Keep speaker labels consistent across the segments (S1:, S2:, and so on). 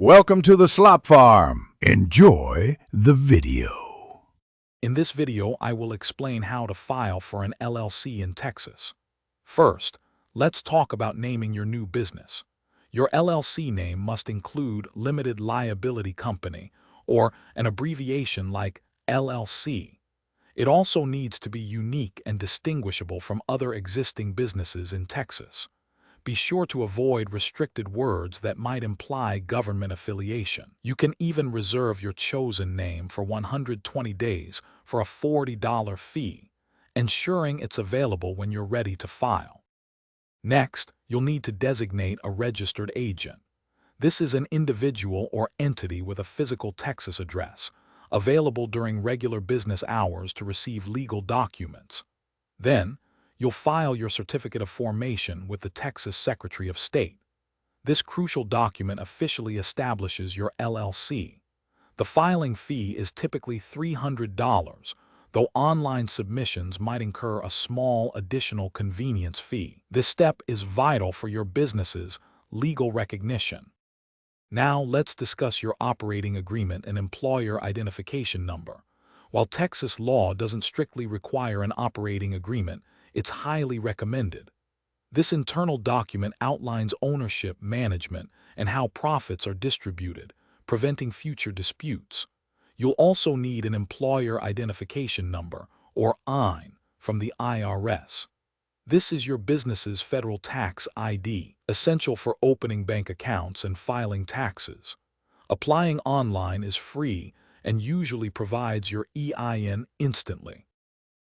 S1: Welcome to the Slop Farm. Enjoy the video.
S2: In this video, I will explain how to file for an LLC in Texas. First, let's talk about naming your new business. Your LLC name must include Limited Liability Company or an abbreviation like LLC. It also needs to be unique and distinguishable from other existing businesses in Texas. Be sure to avoid restricted words that might imply government affiliation. You can even reserve your chosen name for 120 days for a $40 fee, ensuring it's available when you're ready to file. Next, you'll need to designate a registered agent. This is an individual or entity with a physical Texas address, available during regular business hours to receive legal documents. Then, you'll file your certificate of formation with the Texas Secretary of State. This crucial document officially establishes your LLC. The filing fee is typically $300, though online submissions might incur a small additional convenience fee. This step is vital for your business's legal recognition. Now let's discuss your operating agreement and employer identification number. While Texas law doesn't strictly require an operating agreement, it's highly recommended. This internal document outlines ownership, management, and how profits are distributed, preventing future disputes. You'll also need an employer identification number, or EIN, from the IRS. This is your business's federal tax ID, essential for opening bank accounts and filing taxes. Applying online is free and usually provides your EIN instantly.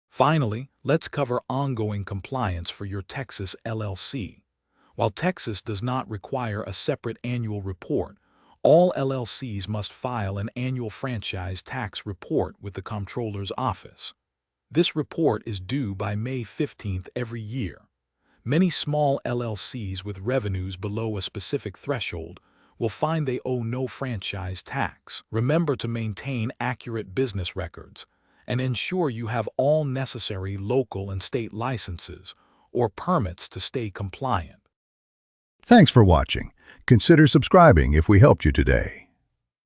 S2: Finally, let's cover ongoing compliance for your Texas LLC. While Texas does not require a separate annual report, all LLCs must file an annual franchise tax report with the Comptroller's Office. This report is due by May 15th every year. Many small LLCs with revenues below a specific threshold will find they owe no franchise tax. Remember to maintain accurate business records and ensure you have all necessary local and state licenses or permits to stay compliant.
S1: Thanks for watching. Consider subscribing if we helped you today.